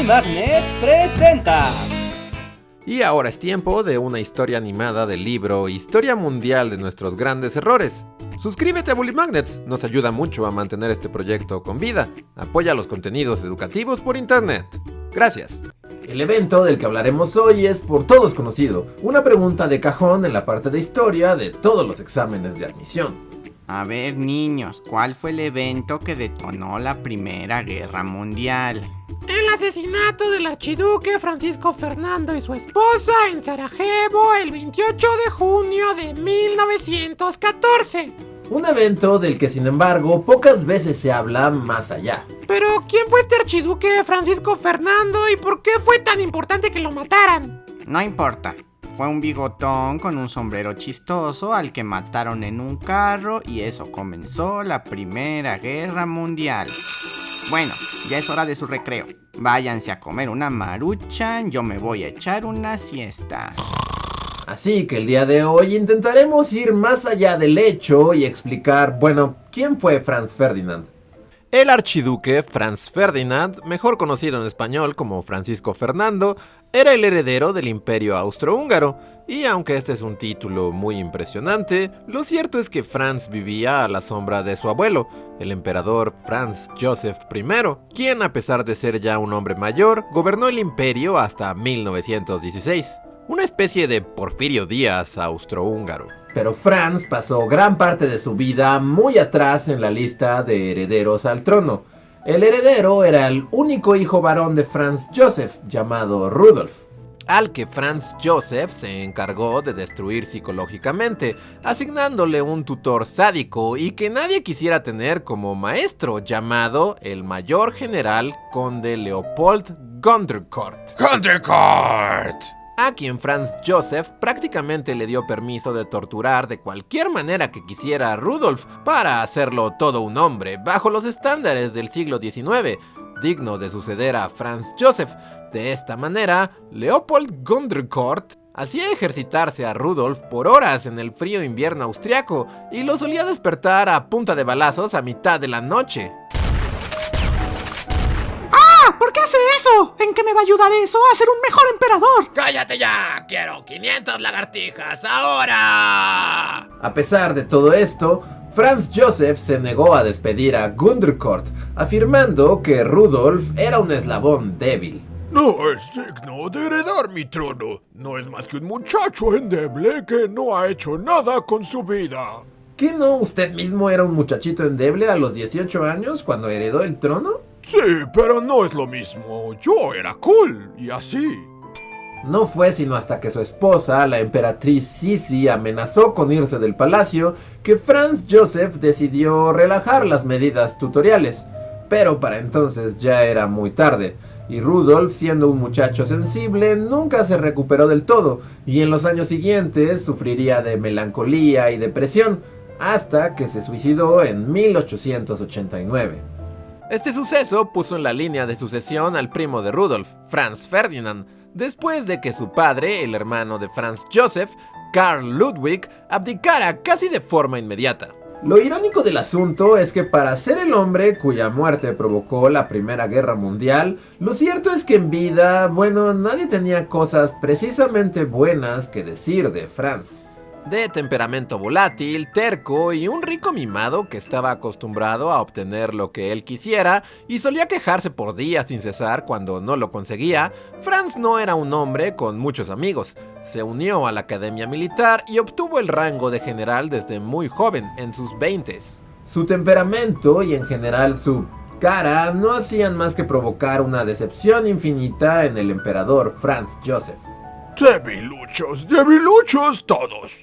Magnet presenta. Y ahora es tiempo de una historia animada del libro Historia Mundial de Nuestros Grandes Errores. Suscríbete a Bully Magnets, nos ayuda mucho a mantener este proyecto con vida. Apoya los contenidos educativos por internet. Gracias. El evento del que hablaremos hoy es por todos conocido, una pregunta de cajón en la parte de historia de todos los exámenes de admisión. A ver, niños, ¿cuál fue el evento que detonó la Primera Guerra Mundial? El asesinato del archiduque Francisco Fernando y su esposa en Sarajevo el 28 de junio de 1914. Un evento del que, sin embargo, pocas veces se habla más allá. Pero, ¿quién fue este archiduque Francisco Fernando y por qué fue tan importante que lo mataran? No importa. Fue un bigotón con un sombrero chistoso al que mataron en un carro y eso comenzó la Primera Guerra Mundial. Bueno, ya es hora de su recreo. Váyanse a comer una maruchan, yo me voy a echar una siesta. Así que el día de hoy intentaremos ir más allá del hecho y explicar, ¿quién fue Franz Ferdinand? El archiduque Franz Ferdinand, mejor conocido en español como Francisco Fernando, era el heredero del Imperio Austrohúngaro, y aunque este es un título muy impresionante, lo cierto es que Franz vivía a la sombra de su abuelo, el emperador Franz Joseph I, quien a pesar de ser ya un hombre mayor, gobernó el imperio hasta 1916. Una especie de Porfirio Díaz austrohúngaro. Pero Franz pasó gran parte de su vida muy atrás en la lista de herederos al trono. El heredero era el único hijo varón de Franz Joseph, llamado Rudolf, al que Franz Joseph se encargó de destruir psicológicamente, asignándole un tutor sádico y que nadie quisiera tener como maestro, llamado el mayor general conde Leopold Gondrecourt. A quien Franz Joseph prácticamente le dio permiso de torturar de cualquier manera que quisiera a Rudolf para hacerlo todo un hombre, bajo los estándares del siglo XIX, digno de suceder a Franz Joseph. De esta manera, Leopold Gondrecourt hacía ejercitarse a Rudolf por horas en el frío invierno austriaco y lo solía despertar a punta de balazos a mitad de la noche. ¿Por qué hace eso? ¿En qué me va a ayudar eso a ser un mejor emperador? ¡Cállate ya! ¡Quiero 500 lagartijas ahora! A pesar de todo esto, Franz Joseph se negó a despedir a Gondrecourt, afirmando que Rudolf era un eslabón débil. No es digno de heredar mi trono. No es más que un muchacho endeble que no ha hecho nada con su vida. ¿Qué no usted mismo era un muchachito endeble a los 18 años cuando heredó el trono? Sí, pero no es lo mismo. Yo era cool y así. No fue sino hasta que su esposa, la emperatriz Sisi, amenazó con irse del palacio que Franz Joseph decidió relajar las medidas tutoriales. Pero para entonces ya era muy tarde, y Rudolf, siendo un muchacho sensible, nunca se recuperó del todo, y en los años siguientes sufriría de melancolía y depresión, hasta que se suicidó en 1889. Este suceso puso en la línea de sucesión al primo de Rudolf, Franz Ferdinand, después de que su padre, el hermano de Franz Joseph, Karl Ludwig, abdicara casi de forma inmediata. Lo irónico del asunto es que para ser el hombre cuya muerte provocó la Primera Guerra Mundial, lo cierto es que en vida, nadie tenía cosas precisamente buenas que decir de Franz. De temperamento volátil, terco y un rico mimado que estaba acostumbrado a obtener lo que él quisiera y solía quejarse por días sin cesar cuando no lo conseguía, Franz no era un hombre con muchos amigos. Se unió a la academia militar y obtuvo el rango de general desde muy joven, en sus 20s. Su temperamento y en general su cara no hacían más que provocar una decepción infinita en el emperador Franz Joseph. Debiluchos todos.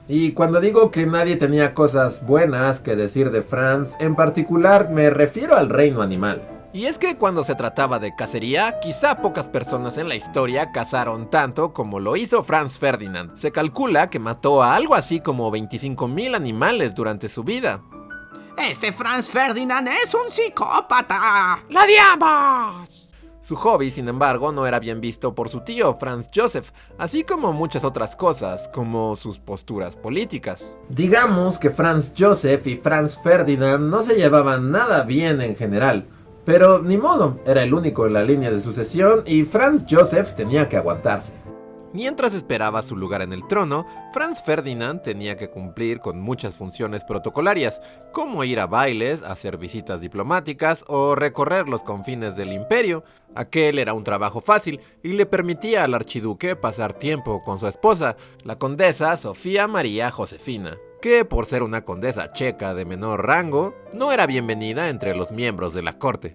Y cuando digo que nadie tenía cosas buenas que decir de Franz, en particular me refiero al reino animal. Y es que cuando se trataba de cacería, quizá pocas personas en la historia cazaron tanto como lo hizo Franz Ferdinand. Se calcula que mató a algo así como 25,000 animales durante su vida. ¡Ese Franz Ferdinand es un psicópata! ¡Lo odiamos! Su hobby, sin embargo, no era bien visto por su tío, Franz Joseph, así como muchas otras cosas, como sus posturas políticas. Digamos que Franz Joseph y Franz Ferdinand no se llevaban nada bien en general. Pero ni modo, era el único en la línea de sucesión y Franz Joseph tenía que aguantarse. Mientras esperaba su lugar en el trono, Franz Ferdinand tenía que cumplir con muchas funciones protocolarias, como ir a bailes, hacer visitas diplomáticas o recorrer los confines del imperio. Aquel era un trabajo fácil y le permitía al archiduque pasar tiempo con su esposa, la condesa Sofía María Josefina, que por ser una condesa checa de menor rango, no era bienvenida entre los miembros de la corte.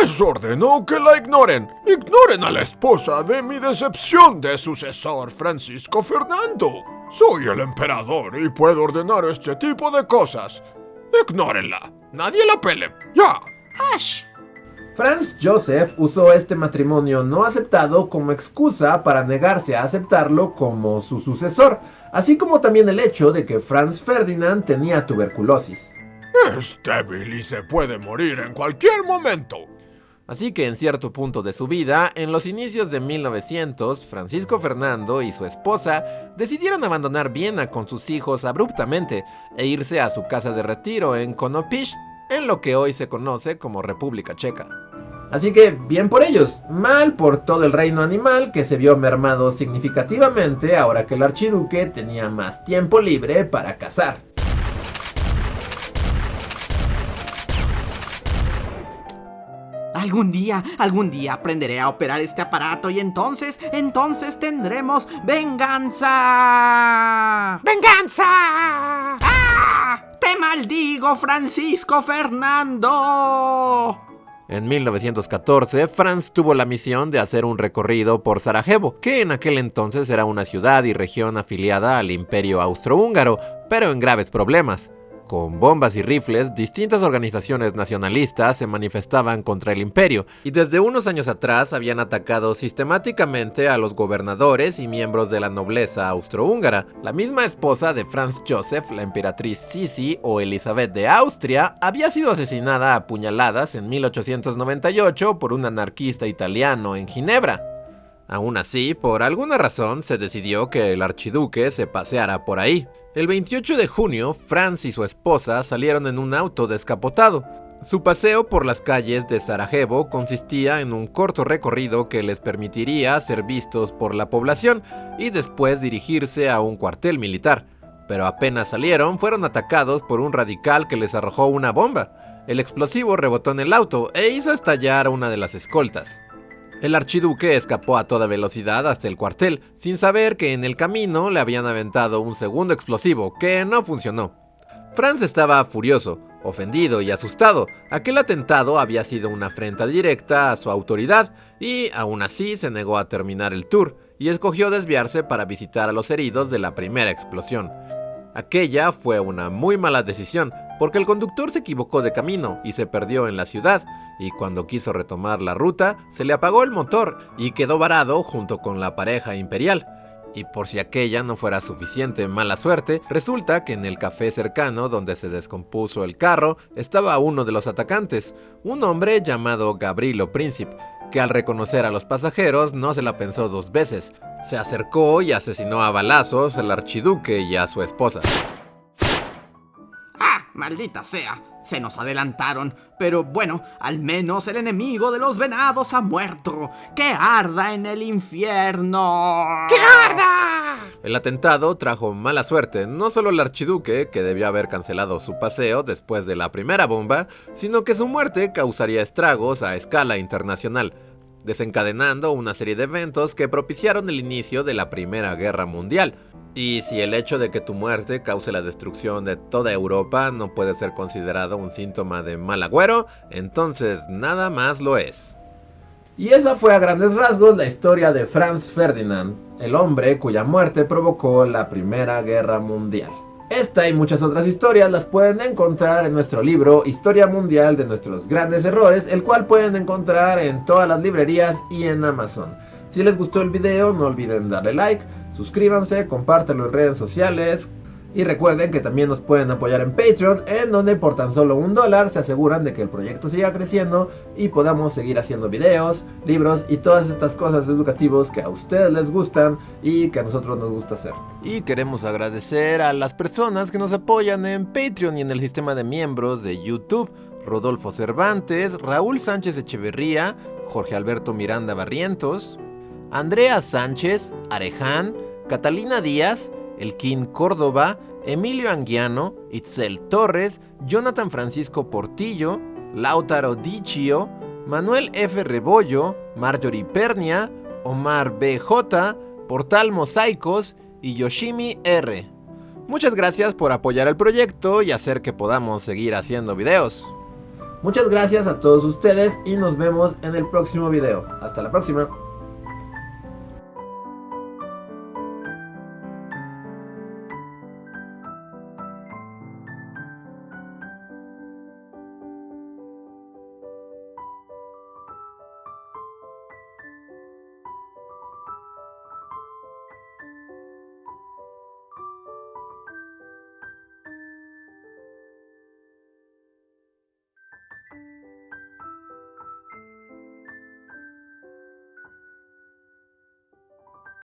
Les ordeno que la ignoren. Ignoren a la esposa de mi decepción de sucesor, Francisco Fernando. Soy el emperador y puedo ordenar este tipo de cosas. Ignórenla. Nadie la pele. ¡Ya! ¡Ash! Franz Joseph usó este matrimonio no aceptado como excusa para negarse a aceptarlo como su sucesor, así como también el hecho de que Franz Ferdinand tenía tuberculosis. Es débil y se puede morir en cualquier momento. Así que en cierto punto de su vida, en los inicios de 1900, Francisco Fernando y su esposa decidieron abandonar Viena con sus hijos abruptamente e irse a su casa de retiro en Konopich, en lo que hoy se conoce como República Checa. Así que, bien por ellos, mal por todo el reino animal que se vio mermado significativamente ahora que el archiduque tenía más tiempo libre para cazar. Algún día aprenderé a operar este aparato y entonces tendremos venganza. ¡Venganza! ¡Ah! ¡Te maldigo, Francisco Fernando! En 1914, Franz tuvo la misión de hacer un recorrido por Sarajevo, que en aquel entonces era una ciudad y región afiliada al Imperio Austrohúngaro, pero en graves problemas. Con bombas y rifles, distintas organizaciones nacionalistas se manifestaban contra el imperio y desde unos años atrás habían atacado sistemáticamente a los gobernadores y miembros de la nobleza austrohúngara. La misma esposa de Franz Joseph, la emperatriz Sisi o Elizabeth de Austria, había sido asesinada a puñaladas en 1898 por un anarquista italiano en Ginebra. Aún así, por alguna razón, se decidió que el archiduque se paseara por ahí. El 28 de junio, Franz y su esposa salieron en un auto descapotado. Su paseo por las calles de Sarajevo consistía en un corto recorrido que les permitiría ser vistos por la población y después dirigirse a un cuartel militar. Pero apenas salieron, fueron atacados por un radical que les arrojó una bomba. El explosivo rebotó en el auto e hizo estallar a una de las escoltas. El archiduque escapó a toda velocidad hasta el cuartel, sin saber que en el camino le habían aventado un segundo explosivo, que no funcionó. Franz estaba furioso, ofendido y asustado. Aquel atentado había sido una afrenta directa a su autoridad, y aún así se negó a terminar el tour, y escogió desviarse para visitar a los heridos de la primera explosión. Aquella fue una muy mala decisión, porque el conductor se equivocó de camino y se perdió en la ciudad, y cuando quiso retomar la ruta, se le apagó el motor y quedó varado junto con la pareja imperial. Y por si aquella no fuera suficiente mala suerte, resulta que en el café cercano donde se descompuso el carro estaba uno de los atacantes, un hombre llamado Gavrilo Princip, que al reconocer a los pasajeros no se la pensó dos veces. Se acercó y asesinó a balazos al archiduque y a su esposa. ¡Ah! ¡Maldita sea! Se nos adelantaron, pero bueno, al menos el enemigo de los venados ha muerto. ¡Que arda en el infierno! ¡Que arda! El atentado trajo mala suerte, no solo al archiduque, que debió haber cancelado su paseo después de la primera bomba, sino que su muerte causaría estragos a escala internacional, desencadenando una serie de eventos que propiciaron el inicio de la Primera Guerra Mundial. Y si el hecho de que tu muerte cause la destrucción de toda Europa no puede ser considerado un síntoma de mal agüero, entonces nada más lo es. Y esa fue a grandes rasgos la historia de Franz Ferdinand, el hombre cuya muerte provocó la Primera Guerra Mundial. Esta y muchas otras historias las pueden encontrar en nuestro libro Historia Mundial de nuestros grandes errores, el cual pueden encontrar en todas las librerías y en Amazon. Si les gustó el video, no olviden darle like, suscríbanse, compártanlo en redes sociales y recuerden que también nos pueden apoyar en Patreon, en donde por tan solo $1 se aseguran de que el proyecto siga creciendo y podamos seguir haciendo videos, libros y todas estas cosas educativas que a ustedes les gustan y que a nosotros nos gusta hacer. Y queremos agradecer a las personas que nos apoyan en Patreon y en el sistema de miembros de YouTube. Rodolfo Cervantes, Raúl Sánchez Echeverría, Jorge Alberto Miranda Barrientos, Andrea Sánchez, Areján, Catalina Díaz, Elquín Córdoba, Emilio Anguiano, Itzel Torres, Jonathan Francisco Portillo, Lautaro Dichio, Manuel F. Rebollo, Marjorie Pernia, Omar BJ, Portal Mosaicos y Yoshimi R. Muchas gracias por apoyar el proyecto y hacer que podamos seguir haciendo videos. Muchas gracias a todos ustedes y nos vemos en el próximo video. Hasta la próxima.